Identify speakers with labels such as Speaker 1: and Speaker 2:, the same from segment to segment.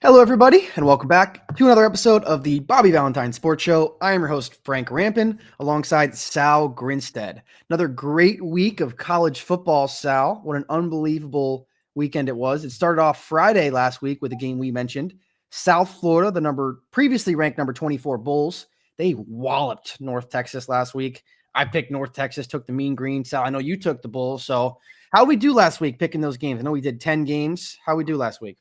Speaker 1: Hello, everybody, and welcome back to another episode of the Bobby Valentine Sports Show. I am your host, Frank Rampin, alongside Sal Grinstead. Another great week of college football, Sal. What an unbelievable weekend it was. It started off Friday last week with a game we mentioned. South Florida, previously ranked number 24 Bulls, they walloped North Texas last week. I picked North Texas, took the Mean Green. Sal, I know you took the Bulls. So how we do last week picking those games? I know we did 10 games. How we do last week?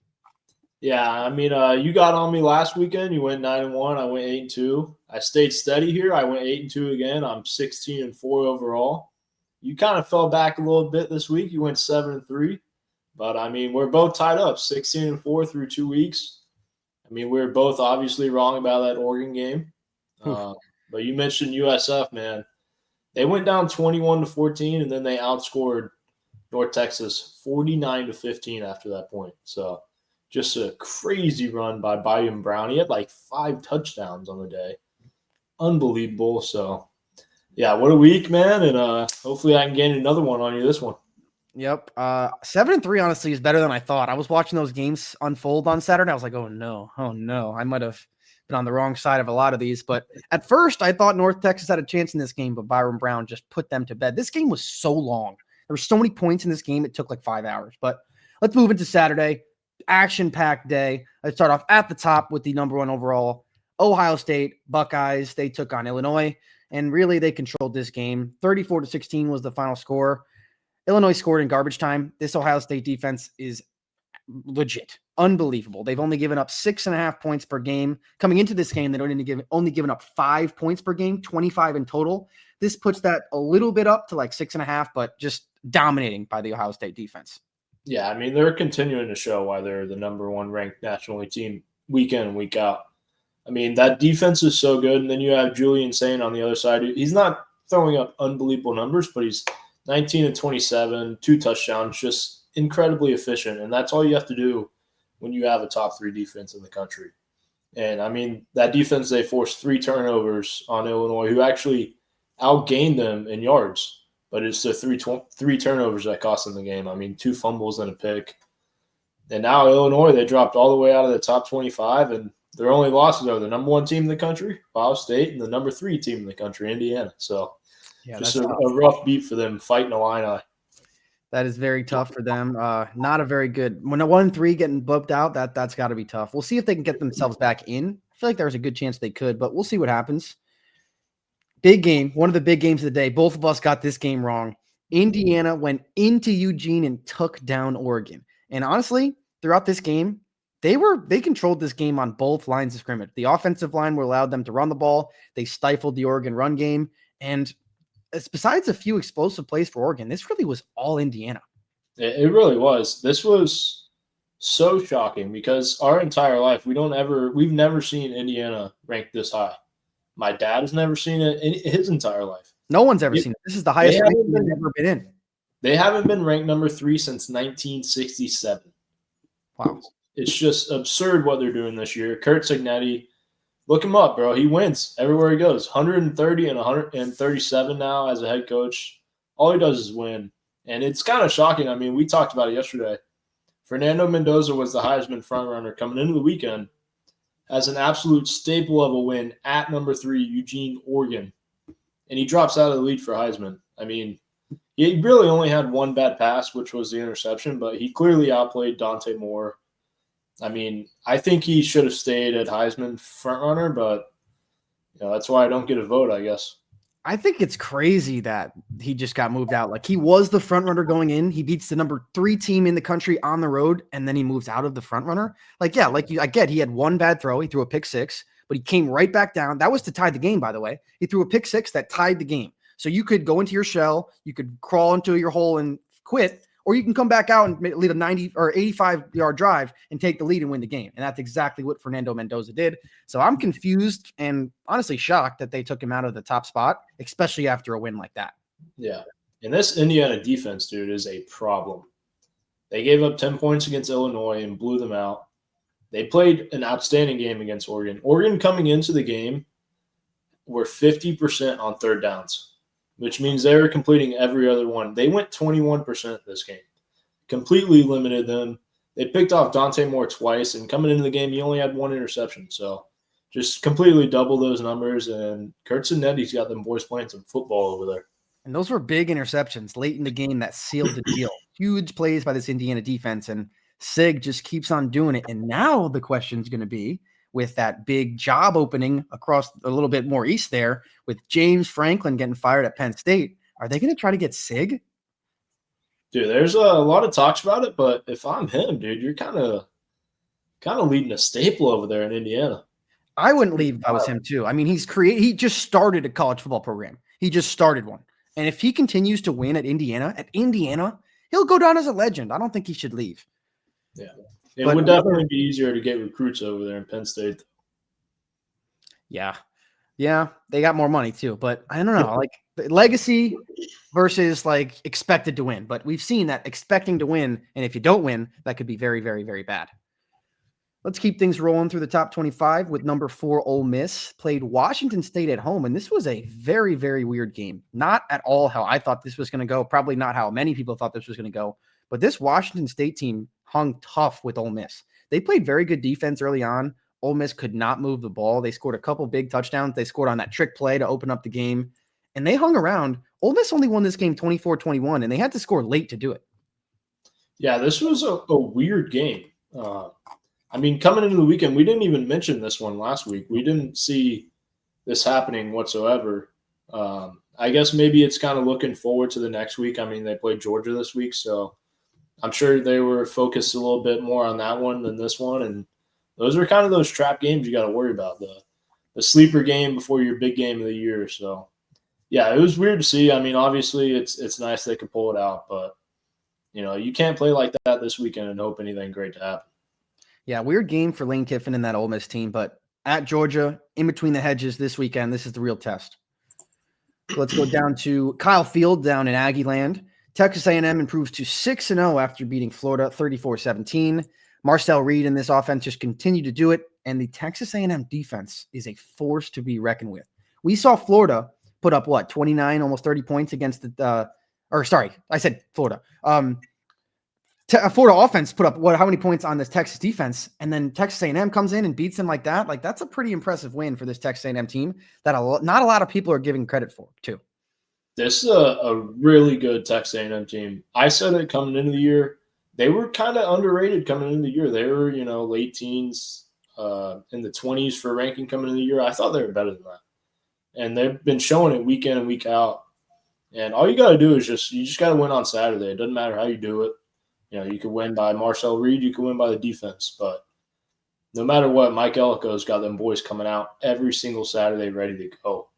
Speaker 2: Yeah, you got on me last weekend. You went 9-1. I went 8-2. I stayed steady here. I went 8-2 again. I'm 16-4 overall. You kind of fell back a little bit this week. You went 7-3, but we're both tied up, 16-4 through 2 weeks. We're both obviously wrong about that Oregon game. But you mentioned USF, man. They went down 21-14, and then they outscored North Texas 49-15 after that point. So just a crazy run by Bayou Brown. He had like 5 touchdowns on the day. Unbelievable. So, yeah, what a week, man. And hopefully I can gain another one on you this one.
Speaker 1: Yep. 7-3 honestly is better than I thought. I was watching those games unfold on Saturday. I was like, oh no. I might have been on the wrong side of a lot of these. But at first I thought North Texas had a chance in this game, but Byron Brown just put them to bed. This game was so long. There were so many points in this game. It took like 5 hours. But let's move into Saturday. Action-packed day. Let's start off at the top with the number 1 overall Ohio State Buckeyes. They took on Illinois, and really they controlled this game. 34-16 was the final score. Illinois scored in garbage time. This Ohio State defense is legit, unbelievable. They've only given up 6.5 points per game. Coming into this game, they'd only given up 5 points per game, 25 in total. This puts that a little bit up to like 6.5, but just dominating by the Ohio State defense.
Speaker 2: Yeah, they're continuing to show why they're the number 1 ranked nationally team week in and week out. That defense is so good. And then you have Julian Saint on the other side. He's not throwing up unbelievable numbers, but he's 19-27, 2 touchdowns, just incredibly efficient. And that's all you have to do when you have a top 3 defense in the country. And that defense, they forced 3 turnovers on Illinois, who actually outgained them in yards. But it's the three turnovers that cost them the game. 2 fumbles and a pick. And now Illinois, they dropped all the way out of the top 25, and their only losses are the number 1 team in the country, Ohio State, and the number 3 team in the country, Indiana. So
Speaker 1: yeah,
Speaker 2: just a rough beat for them fighting Illini.
Speaker 1: That is very tough for them. Not a very good – when a 1-3 getting bumped out, that's got to be tough. We'll see if they can get themselves back in. I feel like there's a good chance they could, but we'll see what happens. Big game, one of the big games of the day. Both of us got this game wrong. Indiana went into Eugene and took down Oregon. And honestly, throughout this game, they controlled this game on both lines of scrimmage. The offensive line allowed them to run the ball. They stifled the Oregon run game. And besides a few explosive plays for Oregon, this really was all Indiana.
Speaker 2: It really was. This was so shocking because our entire life, we've never seen Indiana ranked this high. My dad has never seen it in his entire life.
Speaker 1: No one's ever seen it. This is the highest ranking they've ever been in.
Speaker 2: They haven't been ranked number 3 since 1967.
Speaker 1: Wow.
Speaker 2: It's just absurd what they're doing this year. Kurt Signetti, look him up, bro. He wins everywhere he goes. 130 and 137 now as a head coach. All he does is win. And it's kind of shocking. We talked about it yesterday. Fernando Mendoza was the Heisman frontrunner coming into the weekend as an absolute staple of a win at number 3, Eugene, Oregon. And he drops out of the lead for Heisman. He really only had 1 bad pass, which was the interception, but he clearly outplayed Dante Moore. I think he should have stayed at Heisman frontrunner, but that's why I don't get a vote, I guess.
Speaker 1: I think it's crazy that he just got moved out. Like, he was the front runner going in. He beats the number 3 team in the country on the road, and then he moves out of the front runner. I get he had 1 bad throw. He threw a pick 6, but he came right back down. That was to tie the game, by the way. He threw a pick 6 that tied the game. So you could go into your shell, you could crawl into your hole and quit, or you can come back out and lead a 90 or 85-yard drive and take the lead and win the game. And that's exactly what Fernando Mendoza did. So I'm confused and honestly shocked that they took him out of the top spot, especially after a win like that.
Speaker 2: Yeah. And this Indiana defense, dude, is a problem. They gave up 10 points against Illinois and blew them out. They played an outstanding game against Oregon. Oregon coming into the game were 50% on third downs, which means they were completing every other one. They went 21% this game. Completely limited them. they picked off Dante Moore twice, and coming into the game, he only had one interception. So just completely double those numbers. And Kurtz and Netty's got them boys playing some football over there.
Speaker 1: And those were big interceptions late in the game that sealed the deal. Huge plays by this Indiana defense, and Sig just keeps on doing it. And now the question is going to be, with that big job opening across a little bit more east there, with James Franklin getting fired at Penn State, are they going to try to get Sig?
Speaker 2: Dude, there's a lot of talks about it, but if I'm him, dude, you're kind of leading a staple over there in Indiana.
Speaker 1: I wouldn't leave if I was him too. I mean, he just started a college football program. He just started one. And if he continues to win at Indiana, he'll go down as a legend. I don't think he should leave.
Speaker 2: Yeah. It would definitely be easier to get recruits over there in Penn State.
Speaker 1: Yeah. Yeah. They got more money too. But I don't know. Like legacy versus like expected to win. But we've seen that expecting to win. And if you don't win, that could be very, very, very bad. Let's keep things rolling through the top 25 with number 4, Ole Miss played Washington State at home. And this was a very, very weird game. Not at all how I thought this was going to go. Probably not how many people thought this was going to go. But this Washington State team hung tough with Ole Miss. They played very good defense early on. Ole Miss could not move the ball. They scored a couple big touchdowns. They scored on that trick play to open up the game. And they hung around. Ole Miss only won this game 24-21, and they had to score late to do it.
Speaker 2: Yeah, this was a weird game. I mean, coming into the weekend, we didn't even mention this one last week. We didn't see this happening whatsoever. I guess maybe it's kind of looking forward to the next week. I mean, they played Georgia this week, so I'm sure they were focused a little bit more on that one than this one. And those are kind of those trap games you got to worry about, the sleeper game before your big game of the year. So, yeah, it was weird to see. I mean, obviously, it's nice they could pull it out, but, you can't play like that this weekend and hope anything great to happen.
Speaker 1: Yeah, weird game for Lane Kiffin and that Ole Miss team, but at Georgia, in between the hedges this weekend, this is the real test. So let's go down to Kyle Field down in Aggie land. Texas A&M improves to 6-0 after beating Florida 34-17. Marcel Reed and this offense just continue to do it, and the Texas A&M defense is a force to be reckoned with. We saw Florida put up, 29, almost 30 points against Florida. Florida offense put up how many points on this Texas defense, and then Texas A&M comes in and beats them like that. Like that's a pretty impressive win for this Texas A&M team that not a lot of people are giving credit for too.
Speaker 2: This is a really good Texas A&M team. I said it coming into the year. They were kind of underrated coming into the year. They were, late teens, in the 20s for ranking coming into the year. I thought they were better than that. And they've been showing it week in and week out. And all you got to do is you just got to win on Saturday. It doesn't matter how you do it. You could win by Marcel Reed. You could win by the defense. But no matter what, Mike Elko's got them boys coming out every single Saturday ready to go.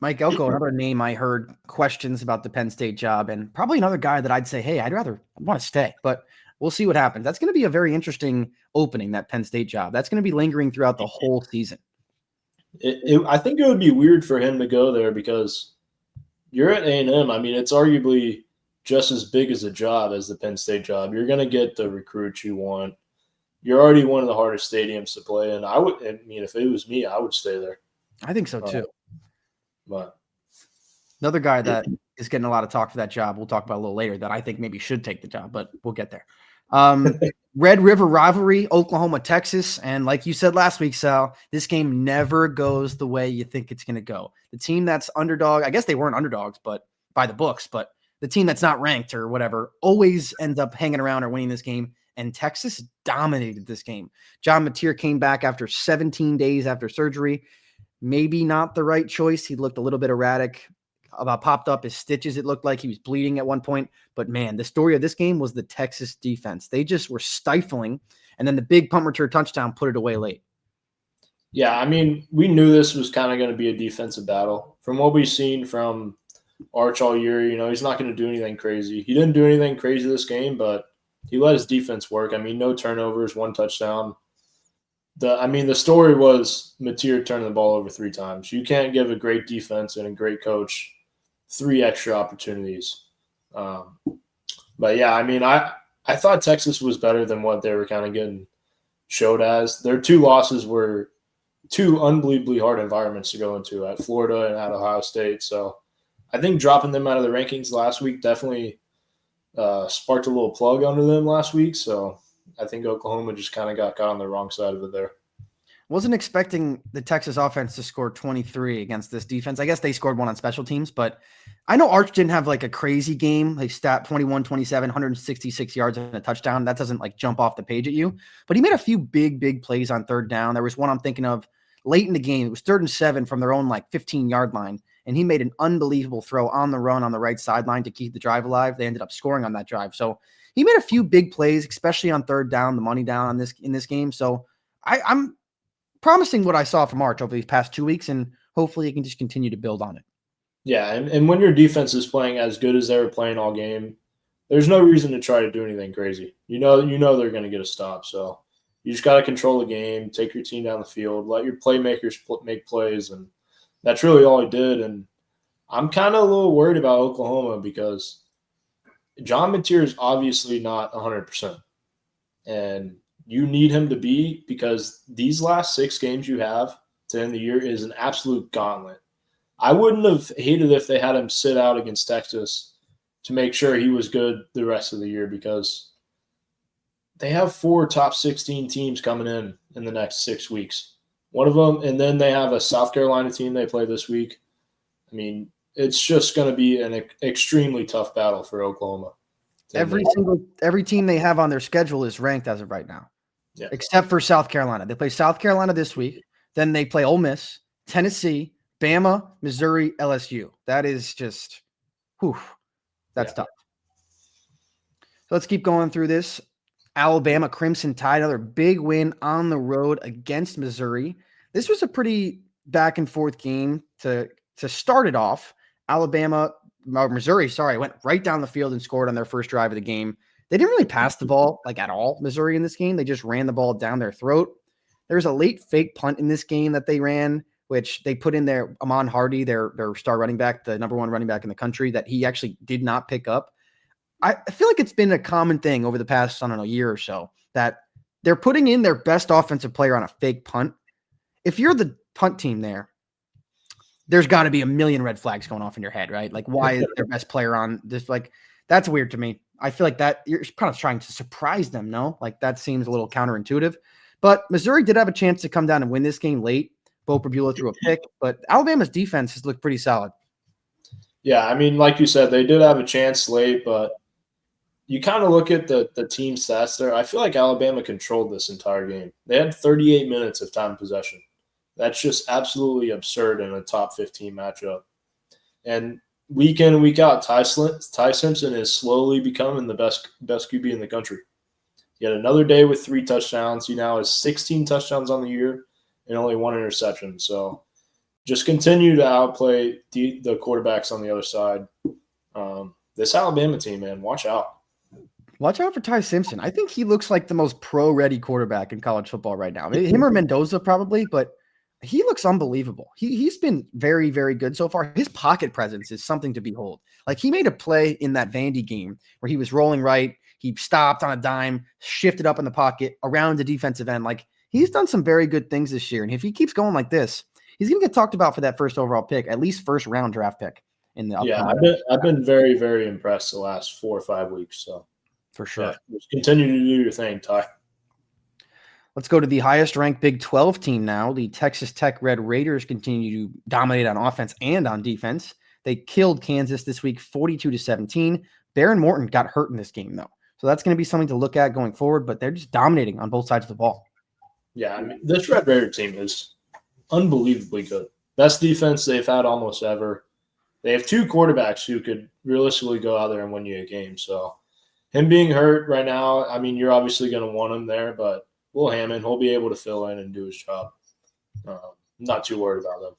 Speaker 1: Mike Elko, another name I heard questions about the Penn State job, and probably another guy that I'd say, hey, I want to stay. But we'll see what happens. That's going to be a very interesting opening, that Penn State job. That's going to be lingering throughout the whole season.
Speaker 2: I think it would be weird for him to go there because you're at A&M. I mean, it's arguably just as big as a job as the Penn State job. You're going to get the recruits you want. You're already one of the hardest stadiums to play in. If it was me, I would stay there.
Speaker 1: I think so too.
Speaker 2: But
Speaker 1: another guy that is getting a lot of talk for that job, we'll talk about a little later, that I think maybe should take the job, but we'll get there. Red River rivalry, Oklahoma, Texas. And like you said last week, Sal, this game never goes the way you think it's going to go. The team that's underdog, I guess they weren't underdogs, but by the books, but the team that's not ranked or whatever always ends up hanging around or winning this game. And Texas dominated this game. John Mateer came back after 17 days after surgery. Maybe not the right choice. He looked a little bit erratic. Popped up his stitches. It looked like he was bleeding at one point. But man, the story of this game was the Texas defense. They just were stifling. And then the big punt return touchdown put it away late.
Speaker 2: Yeah, I mean, we knew this was kind of going to be a defensive battle. From what we've seen from Arch all year, he's not going to do anything crazy. He didn't do anything crazy this game, but he let his defense work. I mean, no turnovers, 1 touchdown. The story was Mateer turning the ball over 3 times. You can't give a great defense and a great coach 3 extra opportunities. But yeah, I mean, I thought Texas was better than what they were kind of getting showed as. Their 2 losses were 2 unbelievably hard environments to go into, at Florida and at Ohio State. So I think dropping them out of the rankings last week definitely sparked a little plug under them last week. So I think Oklahoma just kind of got caught on the wrong side of it there.
Speaker 1: Wasn't expecting the Texas offense to score 23 against this defense. I guess they scored one on special teams, but I know Arch didn't have like a crazy game. Like stat 21, 27, 166 yards and a touchdown. That doesn't like jump off the page at you, but he made a few big plays on third down. There was one I'm thinking of late in the game. It was 3rd and 7 from their own like 15-yard line. And he made an unbelievable throw on the run on the right sideline to keep the drive alive. They ended up scoring on that drive. So he made a few big plays, especially on third down, the money down on this in this game. So I'm promising what I saw from Arch over these past 2 weeks, and hopefully he can just continue to build on it.
Speaker 2: Yeah, and when your defense is playing as good as they were playing all game, there's no reason to try to do anything crazy. You know they're going to get a stop. So you just got to control the game, take your team down the field, let your playmakers make plays, and that's really all he did. And I'm kind of a little worried about Oklahoma because John Mateer is obviously not 100%. And you need him to be, because these last 6 games you have to end the year is an absolute gauntlet. I wouldn't have hated if they had him sit out against Texas to make sure he was good the rest of the year, because they have 4 top 16 teams coming in the next 6 weeks. One of them, and then they have a South Carolina team they play this week. I mean, it's just going to be an extremely tough battle for Oklahoma.
Speaker 1: Every team they have on their schedule is ranked as of right now, except for South Carolina. They play South Carolina this week. Then they play Ole Miss, Tennessee, Bama, Missouri, LSU. That is just, that's tough. So let's keep going through this. Alabama Crimson Tide, another big win on the road against Missouri. This was a pretty back and forth game to start it off. Missouri went right down the field and scored on their first drive of the game. They didn't really pass the ball like at all, Missouri, in this game. They just ran the ball down their throat. There was a late fake punt in this game that they ran, which they put in there. Amon Hardy, their star running back, the number 1 running back in the country, that he actually did not pick up. I feel like it's been a common thing over the past, year or so, that they're putting in their best offensive player on a fake punt. If you're the punt team there's got to be a million red flags going off in your head, right? Like, why is their best player on this? Like, that's weird to me. I feel like that you're kind of trying to surprise them, no? Like, that seems a little counterintuitive. But Missouri did have a chance to come down and win this game late. Bo Prabula threw a pick, but Alabama's defense has looked pretty solid.
Speaker 2: Yeah, I mean, like you said, they did have a chance late, but you kind of look at the team stats there. I feel like Alabama controlled this entire game. They had 38 minutes of time possession. That's just absolutely absurd in a top 15 matchup. And week in and week out, Ty Simpson is slowly becoming the best QB in the country. He had another day with 3 touchdowns. He now has 16 touchdowns on the year and only 1 interception. So just continue to outplay the quarterbacks on the other side. This Alabama team, man, watch out.
Speaker 1: Watch out for Ty Simpson. I think he looks like the most pro-ready quarterback in college football right now. Maybe him or Mendoza probably, but he looks unbelievable. He's been very, very good so far. His pocket presence is something to behold. Like, he made a play in that Vandy game where he was rolling right. He stopped on a dime, shifted up in the pocket around the defensive end. Like, he's done some very good things this year. And if he keeps going like this, he's going to get talked about for that first overall pick, at least first round draft pick in the upcoming.
Speaker 2: Yeah, I've been very, very impressed the last 4 or 5 weeks. So
Speaker 1: for sure.
Speaker 2: Just continue to do your thing, Ty.
Speaker 1: Let's go to the highest ranked Big 12 team now. The Texas Tech Red Raiders continue to dominate on offense and on defense. They killed Kansas this week 42-17. Baron Morton got hurt in this game, though. So that's going to be something to look at going forward, but they're just dominating on both sides of the ball.
Speaker 2: Yeah, I mean, this Red Raider team is unbelievably good. Best defense they've had almost ever. They have 2 quarterbacks who could realistically go out there and win you a game. So him being hurt right now, I mean, you're obviously going to want him there, but Will Hammond, he'll be able to fill in and do his job. Not too worried about them.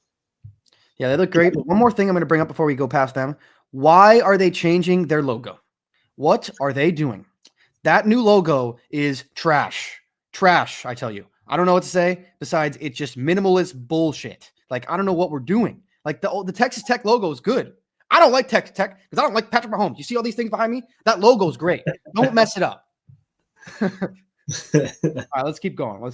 Speaker 1: Yeah, they look great. One more thing I'm going to bring up before we go past them. Why are they changing their logo? What are they doing? That new logo is trash. Trash, I tell you. I don't know what to say besides it's just minimalist bullshit. Like, I don't know what we're doing. Like, the Texas Tech logo is good. I don't like Texas Tech because I don't like Patrick Mahomes. You see all these things behind me? That logo is great. Don't mess it up. All right, let's keep going.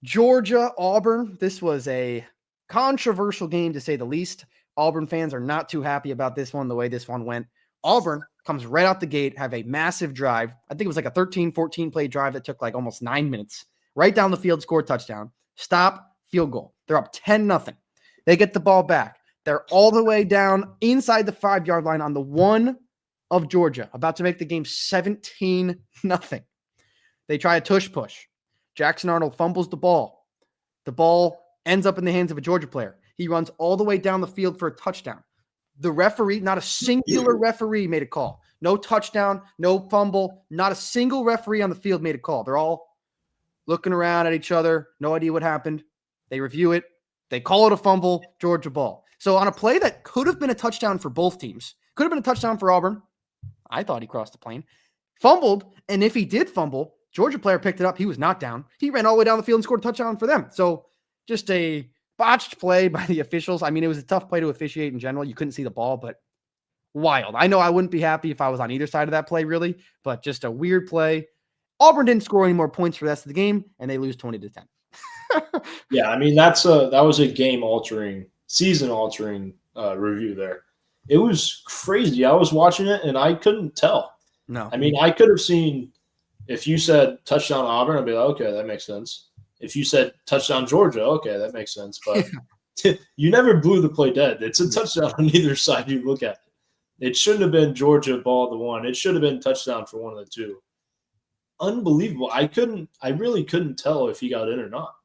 Speaker 1: Georgia, Auburn. This was a controversial game, to say the least. Auburn fans are not too happy about this one, the way this one went. Auburn comes right out the gate, have a massive drive. I think it was like a 13, 14 play drive that took like almost 9 minutes. Right down the field, score a touchdown. Stop, field goal. They're up 10-0. They get the ball back. They're all the way down inside the 5-yard line on the 1 of Georgia, about to make the game 17-0. They try a tush push. Jackson Arnold fumbles the ball. The ball ends up in the hands of a Georgia player. He runs all the way down the field for a touchdown. The referee, not a singular referee made a call. No touchdown, no fumble, not a single referee on the field made a call. They're all looking around at each other, no idea what happened. They review it. They call it a fumble, Georgia ball. So on a play that could have been a touchdown for both teams, could have been a touchdown for Auburn. I thought he crossed the plane. Fumbled, and if he did fumble, Georgia player picked it up. He was knocked down. He ran all the way down the field and scored a touchdown for them. So just a botched play by the officials. I mean, it was a tough play to officiate in general. You couldn't see the ball, but wild. I know I wouldn't be happy if I was on either side of that play, really, but just a weird play. Auburn didn't score any more points for the rest of the game, and they lose 20-10.
Speaker 2: Yeah, I mean, that was a game-altering, season-altering review there. It was crazy. I was watching it, and I couldn't tell.
Speaker 1: No.
Speaker 2: I mean, I could have seen if you said touchdown Auburn, I'd be like, okay, that makes sense. If you said touchdown Georgia, okay, that makes sense. But you never blew the play dead. It's a touchdown on either side you look at. It shouldn't have been Georgia ball the 1. It should have been touchdown for one of the 2. Unbelievable. I really couldn't tell if he got in or not.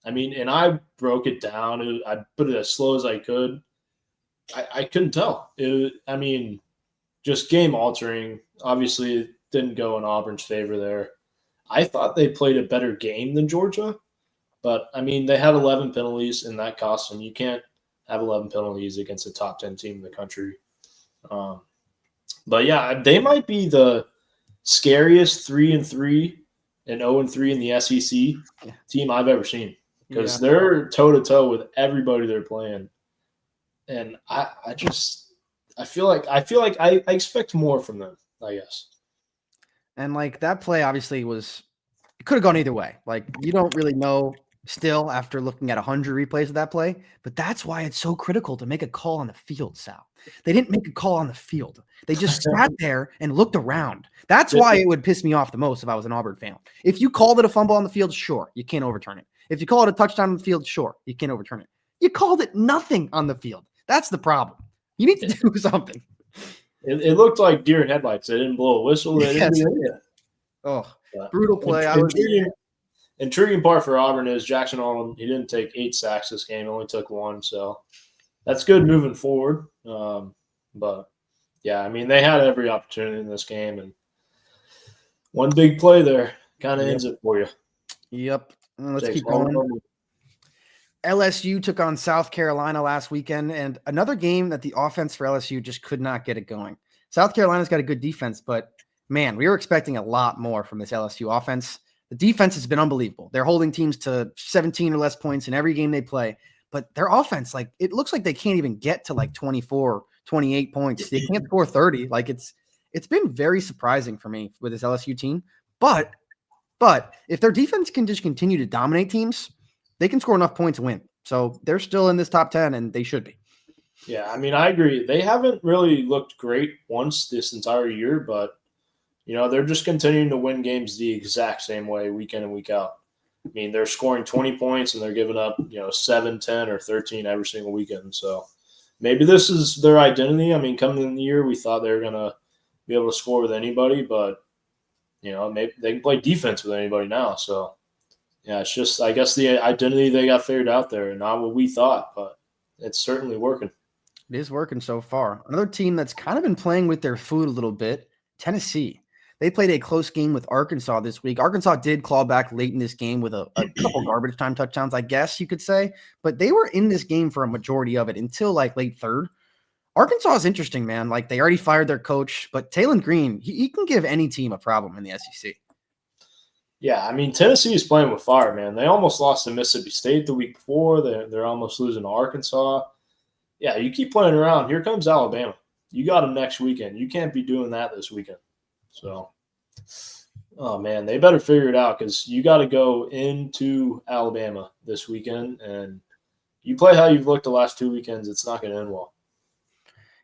Speaker 2: I mean, and I broke it down. I put it as slow as I could. I couldn't tell. I mean, just game altering. Obviously, it didn't go in Auburn's favor there. I thought they played a better game than Georgia, but I mean, they had 11 penalties, and that cost them. You can't have 11 penalties against a top 10 team in the country. But yeah, they might be the scariest 3-3 and 0-3 in the SEC team I've ever seen, because they're toe to toe with everybody they're playing. And I feel like I expect more from them, I guess.
Speaker 1: And like that play obviously it could have gone either way. Like you don't really know still after looking at 100 replays of that play, but that's why it's so critical to make a call on the field, Sal. They didn't make a call on the field. They just sat there and looked around. That's why it would piss me off the most if I was an Auburn fan. If you called it a fumble on the field, sure, you can't overturn it. If you call it a touchdown on the field, sure, you can't overturn it. You called it nothing on the field. That's the problem. You need to do something.
Speaker 2: It looked like deer in headlights. They didn't blow a whistle. They didn't do anything.
Speaker 1: Oh, brutal play.
Speaker 2: Intriguing part for Auburn is Jackson Arnold. He didn't take 8 sacks this game. He only took 1. So that's good moving forward. But, yeah, I mean, they had every opportunity in this game. And one big play there kind of ends it for you.
Speaker 1: Yep. Let's keep going. LSU took on South Carolina last weekend, and another game that the offense for LSU just could not get it going. South Carolina's got a good defense, but, man, we were expecting a lot more from this LSU offense. The defense has been unbelievable. They're holding teams to 17 or less points in every game they play, but their offense, like, it looks like they can't even get to, like, 24, 28 points. They can't score 30. Like, it's been very surprising for me with this LSU team, but if their defense can just continue to dominate teams, they can score enough points to win. So they're still in this top 10, and they should be.
Speaker 2: Yeah, I mean, I agree. They haven't really looked great once this entire year, but, you know, they're just continuing to win games the exact same way week in and week out. I mean, they're scoring 20 points, and they're giving up, 7, 10, or 13 every single weekend. So maybe this is their identity. I mean, coming in the year, we thought they were going to be able to score with anybody, but, maybe they can play defense with anybody now. So, yeah, it's just, I guess, the identity they got figured out there, and not what we thought, but it's certainly working.
Speaker 1: It is working so far. Another team that's kind of been playing with their food a little bit, Tennessee. They played a close game with Arkansas this week. Arkansas did claw back late in this game with a couple garbage time touchdowns, I guess you could say, but they were in this game for a majority of it until like late third. Arkansas is interesting, man. Like they already fired their coach, but Talon Green, he can give any team a problem in the SEC.
Speaker 2: Yeah, I mean, Tennessee is playing with fire, man. They almost lost to Mississippi State the week before. They're almost losing to Arkansas. Yeah, you keep playing around. Here comes Alabama. You got them next weekend. You can't be doing that this weekend. So, oh, man, they better figure it out because you got to go into Alabama this weekend. And you play how you've looked the last 2 weekends, it's not going to end well.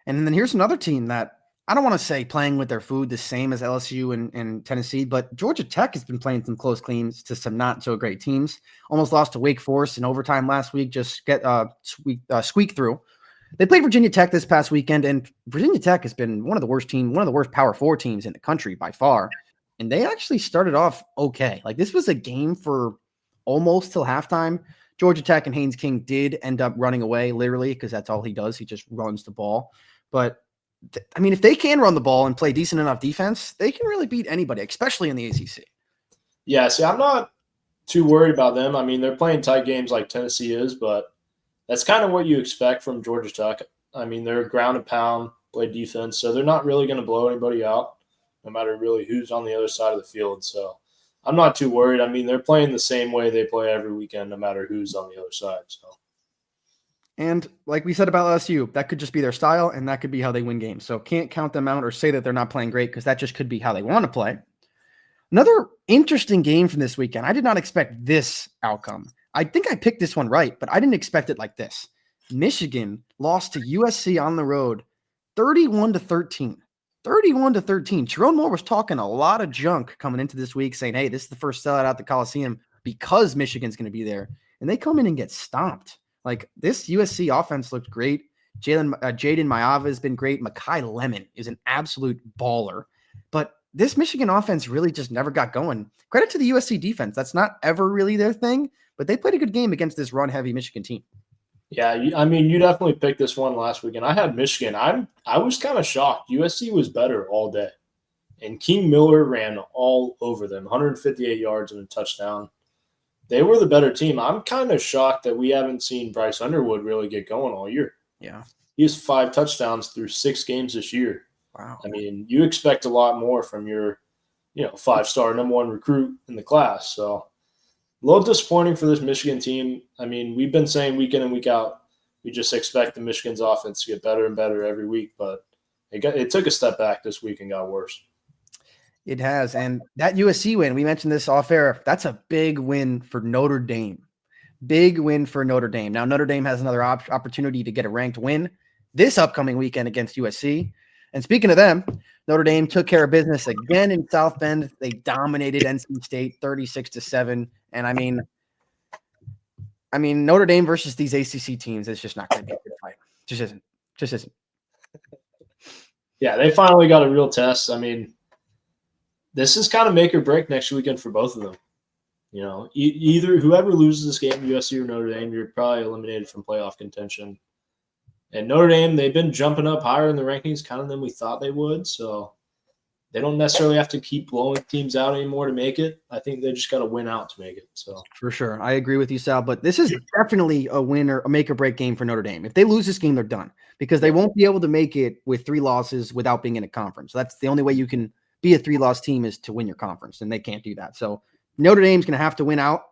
Speaker 1: And then here's another team that I don't want to say playing with their food the same as LSU and Tennessee, but Georgia Tech has been playing some close games to some not so great teams. Almost lost to Wake Forest in overtime last week. Just squeak through. They played Virginia Tech this past weekend, and Virginia Tech has been one of the worst Power 4 teams in the country by far. And they actually started off okay. Like, this was a game for almost till halftime. Georgia Tech and Haynes King did end up running away, literally, because that's all he does. He just runs the ball. But, I mean, if they can run the ball and play decent enough defense, they can really beat anybody, especially in the ACC.
Speaker 2: Yeah, see, I'm not too worried about them. I mean, they're playing tight games like Tennessee is, but that's kind of what you expect from Georgia Tech. I mean, they're ground and pound, play defense, so they're not really going to blow anybody out, no matter really who's on the other side of the field. So I'm not too worried. I mean, they're playing the same way they play every weekend, no matter who's on the other side. So,
Speaker 1: and like we said about LSU, that could just be their style, and that could be how they win games. So can't count them out or say that they're not playing great, because that just could be how they want to play. Another interesting game from this weekend. I did not expect this outcome. I think I picked this one right, but I didn't expect it like this. Michigan lost to USC on the road 31-13. 31-13. Sharon Moore was talking a lot of junk coming into this week, saying, hey, this is the first sellout at the Coliseum because Michigan's going to be there. And they come in and get stomped. Like, this USC offense looked great. Jaden Mayava has been great. Makai Lemon is an absolute baller. But this Michigan offense really just never got going. Credit to the USC defense. That's not ever really their thing, but they played a good game against this run-heavy Michigan team.
Speaker 2: yeah, I mean, you definitely picked this one last weekend. I had Michigan. I was kind of shocked. USC was better all day, and King Miller ran all over them, 158 yards and a touchdown. They were the better team. I'm kind of shocked that we haven't seen Bryce Underwood really get going all year.
Speaker 1: Yeah.
Speaker 2: He has 5 touchdowns through 6 games this year.
Speaker 1: Wow.
Speaker 2: I mean, you expect a lot more from your, 5-star number 1 recruit in the class. So a little disappointing for this Michigan team. I mean, we've been saying week in and week out, we just expect the Michigan's offense to get better and better every week, but it took a step back this week and got worse.
Speaker 1: It has. And that USC win, we mentioned this off air, that's a big win for Notre Dame. Big win for Notre Dame. Now, Notre Dame has another opportunity to get a ranked win this upcoming weekend against USC. And speaking of them, Notre Dame took care of business again in South Bend. They dominated NC State 36-7. And I mean, Notre Dame versus these ACC teams, it's just not going to be a good fight. Just isn't.
Speaker 2: Yeah, they finally got a real test. I mean, this is kind of make or break next weekend for both of them. Either whoever loses this game, USC or Notre Dame, you're probably eliminated from playoff contention. And Notre Dame, they've been jumping up higher in the rankings kind of than we thought they would. So they don't necessarily have to keep blowing teams out anymore to make it. I think they just got to win out to make it. So
Speaker 1: for sure. I agree with you, Sal, but this is definitely a win or a make or break game for Notre Dame. If they lose this game, they're done because they won't be able to make it with 3 losses without being in a conference. So that's the only way you can be a 3-loss team is to win your conference, and they can't do that. So Notre Dame's going to have to win out.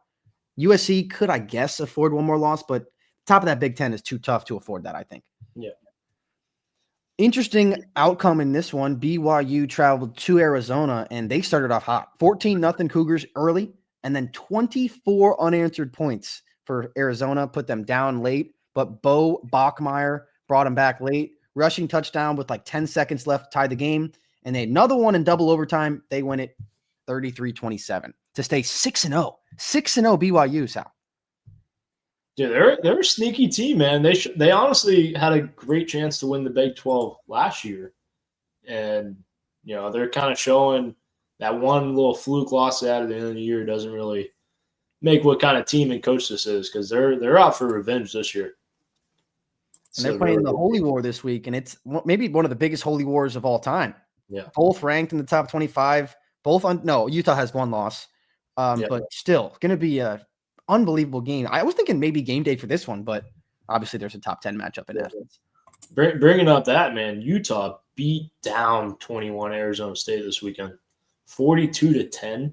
Speaker 1: USC could, I guess, afford one more loss, but top of that Big Ten is too tough to afford that, I think.
Speaker 2: Yeah.
Speaker 1: Interesting outcome in this one. BYU traveled to Arizona, and they started off hot. 14-0 Cougars early, and then 24 unanswered points for Arizona, put them down late. But Bo Bachmeier brought them back late. Rushing touchdown with like 10 seconds left to tie the game. And they had another one in double overtime. They win it 33-27 to stay 6-0. 6-0 BYU, Sal.
Speaker 2: Yeah, they're a sneaky team, man. They honestly had a great chance to win the Big 12 last year, and they're kind of showing that one little fluke loss they had at the end of the year doesn't really make what kind of team and coach this is because they're out for revenge this year.
Speaker 1: And they're playing the Holy War this week, and it's maybe one of the biggest Holy Wars of all time.
Speaker 2: Yeah,
Speaker 1: both ranked in the top 25. Utah has 1 loss, but still going to be a unbelievable game. I was thinking maybe game day for this one, but obviously there's a top 10 matchup in Athens.
Speaker 2: Bringing up that, man, Utah beat down 21 Arizona State this weekend, 42-10,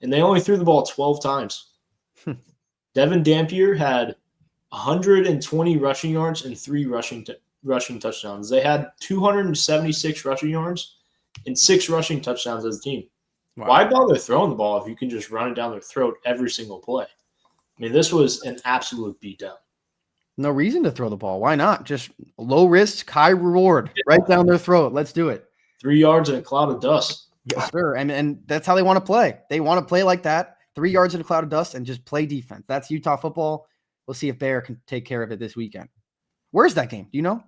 Speaker 2: and they only threw the ball 12 times. Devin Dampier had 120 rushing yards and 3 rushing touchdowns. They had 276 rushing yards and 6 rushing touchdowns as a team. Wow. Why bother throwing the ball if you can just run it down their throat every single play? I mean, this was an absolute beatdown.
Speaker 1: No reason to throw the ball. Why not? Just low risk, high reward, right down their throat. Let's do it.
Speaker 2: 3 yards in a cloud of dust.
Speaker 1: Yes, sir. And that's how they want to play. They want to play like that. 3 yards in a cloud of dust and just play defense. That's Utah football. We'll see if Bayer can take care of it this weekend. Where's that game? Do you know?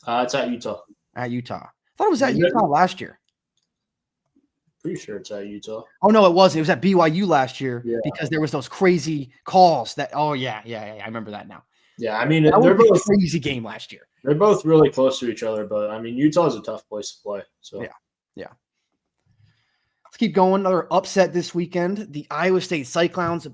Speaker 2: It's at Utah.
Speaker 1: At Utah. I thought it was at Utah last year.
Speaker 2: Pretty sure it's at Utah.
Speaker 1: Oh, no, it wasn't. It was at BYU last year because there was those crazy calls that, I remember that now.
Speaker 2: Yeah, I mean,
Speaker 1: they're both a crazy game last year.
Speaker 2: They're both really close to each other, but, I mean, Utah's a tough place to play. So
Speaker 1: Yeah. Let's keep going. Another upset this weekend. The Iowa State Cyclones,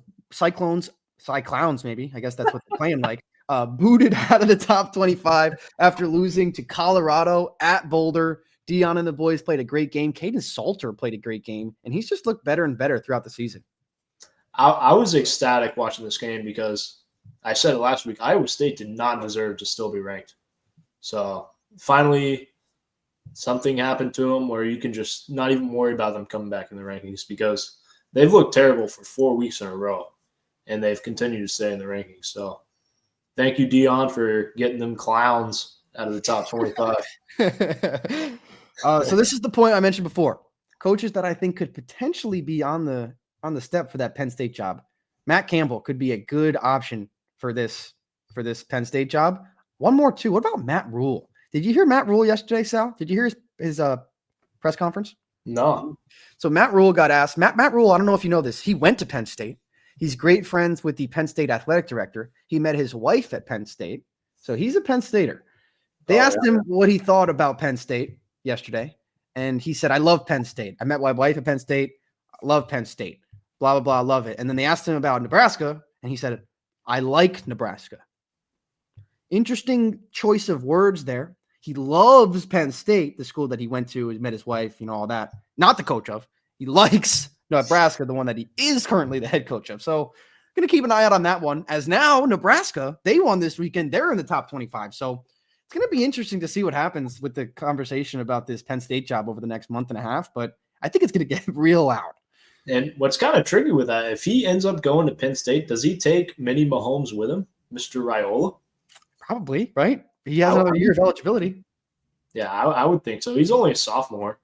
Speaker 1: maybe. I guess that's what they're playing like. Booted out of the top 25 after losing to Colorado at Boulder. Dion and the boys played a great game. Caden Salter played a great game, and he's just looked better and better throughout the season.
Speaker 2: I was ecstatic watching this game because I said it last week. Iowa State did not deserve to still be ranked. So finally, something happened to them where you can just not even worry about them coming back in the rankings because they've looked terrible for 4 weeks in a row, and they've continued to stay in the rankings. So thank you, Dion, for getting them clowns out of the top 25.
Speaker 1: So this is the point I mentioned before. Coaches that I think could potentially be on the step for that Penn State job. Matt Campbell could be a good option for this Penn State job. One more too. What about Matt Rule? Did you hear Matt Rule yesterday, Sal? Did you hear his press conference?
Speaker 2: No.
Speaker 1: So Matt Rule got asked. Matt Rule, I don't know if you know this. He went to Penn State. He's great friends with the Penn State athletic director. He met his wife at Penn State. So he's a Penn Stater. They asked him what he thought about Penn State yesterday, and he said, I love Penn State. I met my wife at Penn State. I love Penn State. Blah, blah, blah. I love it. And then they asked him about Nebraska, and he said, I like Nebraska. Interesting choice of words there. He loves Penn State, the school that he went to, met his wife, all that. Not the coach of. He likes Nebraska, the one that he is currently the head coach of. So going to keep an eye out on that one. As now, Nebraska, they won this weekend. They're in the top 25. So it's going to be interesting to see what happens with the conversation about this Penn State job over the next month and a half. But I think it's going to get real loud.
Speaker 2: And what's kind of tricky with that, if he ends up going to Penn State, does he take Minnie Mahomes with him, Mr. Raiola?
Speaker 1: Probably, right? He has another year of eligibility.
Speaker 2: Yeah, I would think so. He's only a sophomore.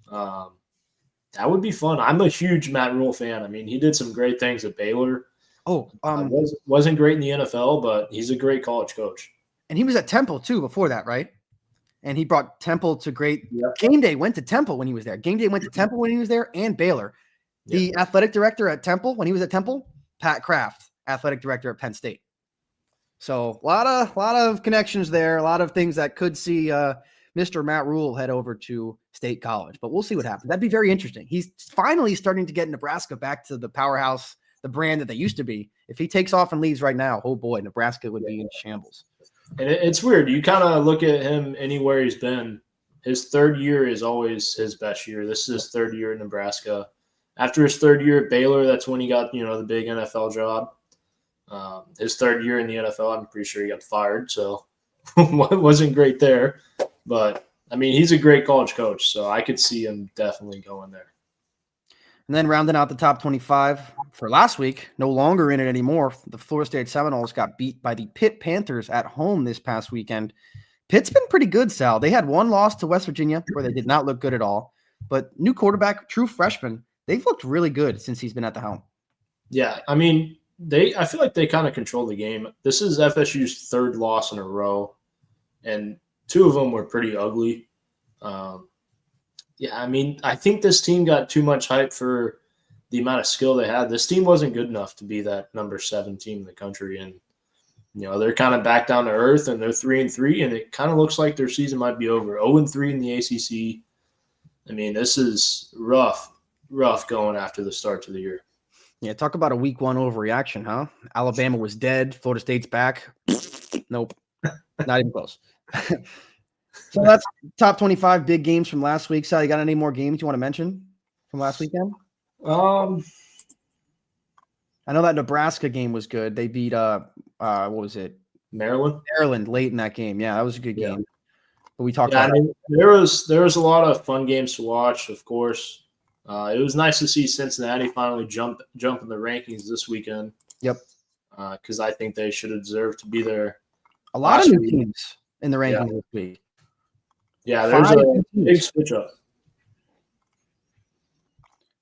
Speaker 2: That would be fun. I'm a huge Matt Rule fan. I mean, he did some great things at Baylor. Wasn't great in the NFL, but he's a great college coach.
Speaker 1: And he was at Temple, too, before that, right? And he brought Temple to great – Game Day went to Temple when he was there. Game Day went to Temple when he was there and Baylor. The athletic director at Temple, when he was at Temple, Pat Kraft, athletic director at Penn State. So a lot of connections there, a lot of things that could see Mr. Matt Rule head over to State College. But we'll see what happens. That'd be very interesting. He's finally starting to get Nebraska back to the powerhouse, the brand that they used to be. If he takes off and leaves right now, oh boy, Nebraska would be in shambles.
Speaker 2: And it's weird. You kind of look at him anywhere he's been. His third year is always his best year. This is his third year in Nebraska. After his third year at Baylor, that's when he got, the big NFL job. His third year in the NFL, I'm pretty sure he got fired. So it wasn't great there. But, I mean, he's a great college coach. So I could see him definitely going there.
Speaker 1: And then rounding out the top 25 for last week, no longer in it anymore. The Florida State Seminoles got beat by the Pitt Panthers at home this past weekend. Pitt's been pretty good, Sal. They had one loss to West Virginia where they did not look good at all. But new quarterback, true freshman, they've looked really good since he's been at the helm. Yeah,
Speaker 2: I mean, I feel like they kind of control the game. This is FSU's third loss in a row, and two of them were pretty ugly. I mean, I think this team got too much hype for the amount of skill they had. This team wasn't good enough to be that number 7 team in the country, and they're kind of back down to earth, and they're 3-3, and it kind of looks like their season might be over. 0-3 in the ACC. I mean, this is rough going after the start to the year.
Speaker 1: Yeah, talk about a week 1 overreaction, huh? Alabama was dead. Florida State's back. Nope. Not even close. So that's top 25 big games from last week. Sal, you got any more games you want to mention from last weekend?
Speaker 2: I
Speaker 1: know that Nebraska game was good. They beat what was it? Maryland late in that game. Yeah, that was a good game. But we talked about
Speaker 2: there was a lot of fun games to watch, of course. It was nice to see Cincinnati finally jump in the rankings this weekend.
Speaker 1: Yep.
Speaker 2: Because I think they should have deserved to be there.
Speaker 1: A lot of new teams in the rankings this week.
Speaker 2: Yeah, there's
Speaker 1: Five
Speaker 2: a
Speaker 1: new
Speaker 2: big
Speaker 1: teams.
Speaker 2: switch up.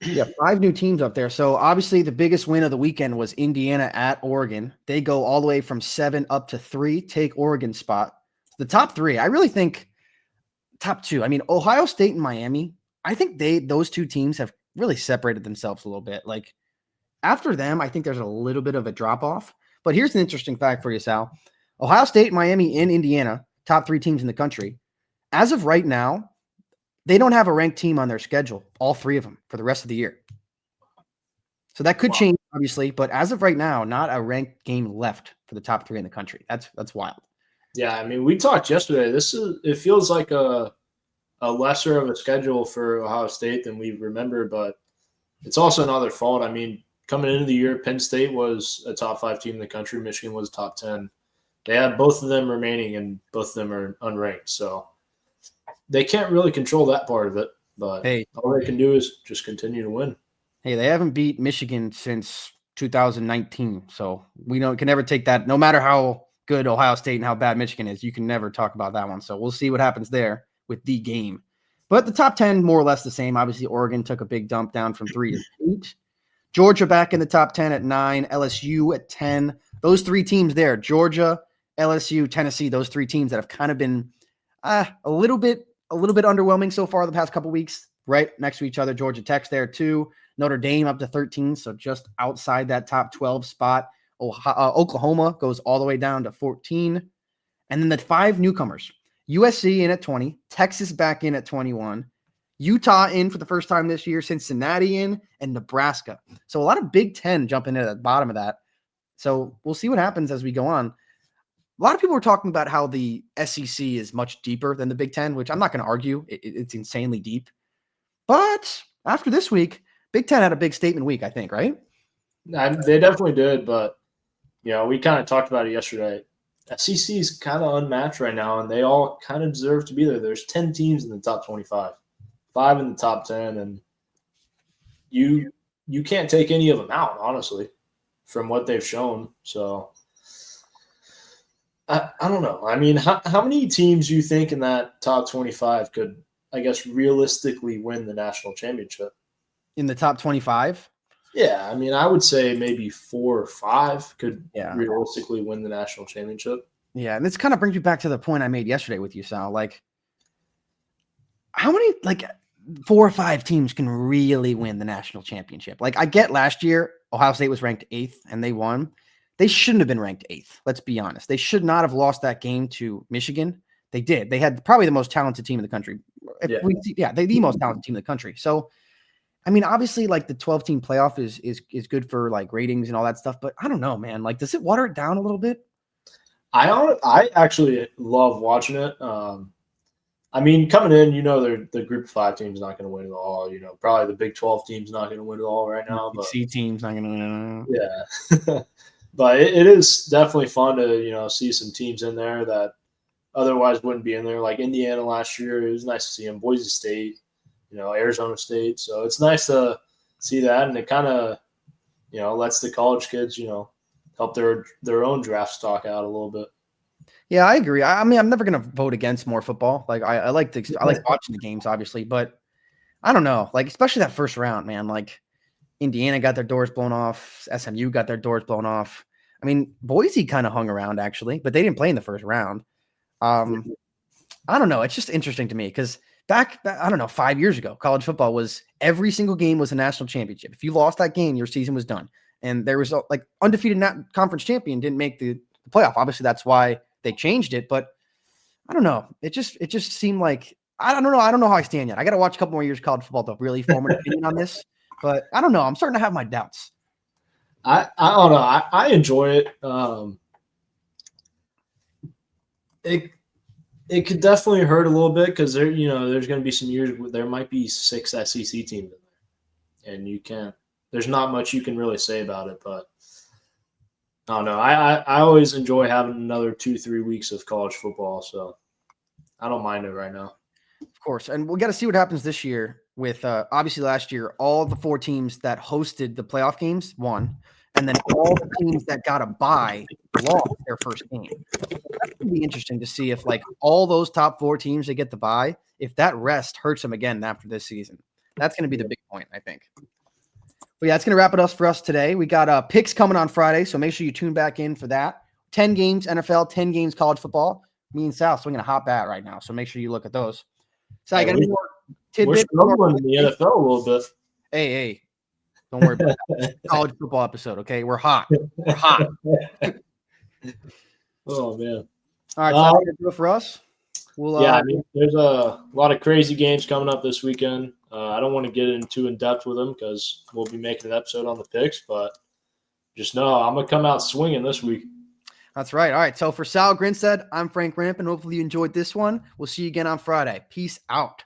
Speaker 1: Yeah, 5 new teams up there. So obviously the biggest win of the weekend was Indiana at Oregon. They go all the way from 7 up to 3, take Oregon's spot. The top 3, I really think top 2. I mean, Ohio State and Miami, I think those 2 teams have really separated themselves a little bit. Like after them, I think there's a little bit of a drop off. But here's an interesting fact for you, Sal. Ohio State, Miami, and Indiana, top 3 teams in the country. As of right now, they don't have a ranked team on their schedule, all 3 of them, for the rest of the year. So that could change, obviously, but as of right now, not a ranked game left for the top 3 in the country. That's wild.
Speaker 2: Yeah, I mean, we talked yesterday. It feels like a lesser of a schedule for Ohio State than we remember, but it's also not their fault. I mean, coming into the year, Penn State was a top 5 team in the country. Michigan was top 10. They have both of them remaining, and both of them are unranked. So they can't really control that part of it. But all they can do is just continue to win.
Speaker 1: Hey, they haven't beat Michigan since 2019, so we can never take that. No matter how good Ohio State and how bad Michigan is, you can never talk about that one. So we'll see what happens there with the game. But the top 10, more or less the same. Obviously, Oregon took a big dump down from 3 to 8. Georgia back in the top 10 at 9. LSU at 10. Those 3 teams there, Georgia, LSU, Tennessee, those 3 teams that have kind of been a little bit underwhelming so far the past couple weeks, right next to each other. Georgia Tech's there too. Notre Dame up to 13, so just outside that top 12 spot. Oklahoma goes all the way down to 14. And then the 5 newcomers, USC in at 20, Texas back in at 21, Utah in for the first time this year, Cincinnati in, and Nebraska. So a lot of Big Ten jumping in at the bottom of that. So we'll see what happens as we go on. A lot of people were talking about how the SEC is much deeper than the Big Ten, which I'm not going to argue. It's insanely deep. But after this week, Big Ten had a big statement week, I think, right?
Speaker 2: They definitely did, but we kind of talked about it yesterday. SEC is kind of unmatched right now, and they all kind of deserve to be there. There's 10 teams in the top 25, 5 in the top 10, and you can't take any of them out, honestly, from what they've shown. So I don't know. I mean, how many teams do you think in that top 25 could, I guess, realistically win the national championship?
Speaker 1: In the top 25?
Speaker 2: Yeah, I mean, I would say maybe 4 or 5 could realistically win the national championship.
Speaker 1: Yeah, and this kind of brings me back to the point I made yesterday with you, Sal. Like, how many, 4 or 5 teams can really win the national championship? Like, I get last year, Ohio State was ranked 8th, and they won. They shouldn't have been ranked 8th. Let's be honest. They should not have lost that game to Michigan. They did. They had probably the most talented team in the country. They're the most talented team in the country. So, I mean, obviously, the 12-team playoff is good for ratings and all that stuff. But I don't know, man. Does it water it down a little bit?
Speaker 2: I actually love watching it. I mean, coming in, the Group of 5 team's not going to win it all. Probably the Big 12 team's not going to win it all right now. But
Speaker 1: C team's not going to win
Speaker 2: it all. Yeah. But it is definitely fun to, see some teams in there that otherwise wouldn't be in there. Like Indiana last year, it was nice to see them. Boise State, Arizona State. So it's nice to see that. And it kind of, lets the college kids, help their own draft stock out a little bit.
Speaker 1: Yeah, I agree. I mean, I'm never going to vote against more football. I like watching the games, obviously, but I don't know. Especially that first round, man. Indiana got their doors blown off. SMU got their doors blown off. I mean, Boise kind of hung around actually, but they didn't play in the first round. I don't know. It's just interesting to me because back, I don't know, 5 years ago, college football was every single game was a national championship. If you lost that game, your season was done. And there was undefeated conference champion didn't make the playoff. Obviously, that's why they changed it. But I don't know. It just seemed like I don't know. I don't know how I stand yet. I got to watch a couple more years of college football to really form an opinion on this. But I don't know. I'm starting to have my doubts.
Speaker 2: I don't know. I enjoy it. It could definitely hurt a little bit because there's going to be some years where there might be 6 SEC teams in there, and there's not much you can really say about it. But I don't know. I always enjoy having another 2-3 weeks of college football, so I don't mind it right now.
Speaker 1: Of course, and we got to see what happens this year with obviously last year all the 4 teams that hosted the playoff games won, and then all the teams that got a bye lost their first game. That's going to be interesting to see if, like, all those top 4 teams that get the bye, if that rest hurts them again after this season. That's going to be the big point, I think. But yeah, it's going to wrap it up for us today. We got picks coming on Friday, so make sure you tune back in for that. 10 games NFL, 10 games college football. Me and Sal swinging a hot bat right now, so make sure you look at those. So I got any more tidbits?
Speaker 2: We're struggling in the NFL a little bit.
Speaker 1: Hey, don't worry about that. College football episode, okay? We're hot. We're hot.
Speaker 2: Oh, man.
Speaker 1: All right, so that's going to do it for us.
Speaker 2: I mean, there's a lot of crazy games coming up this weekend. I don't want to get too in depth with them because we'll be making an episode on the picks, but just know I'm going to come out swinging this week.
Speaker 1: That's right. All right, so for Sal Grinstead, I'm Frank Rampin. Hopefully you enjoyed this one. We'll see you again on Friday. Peace out.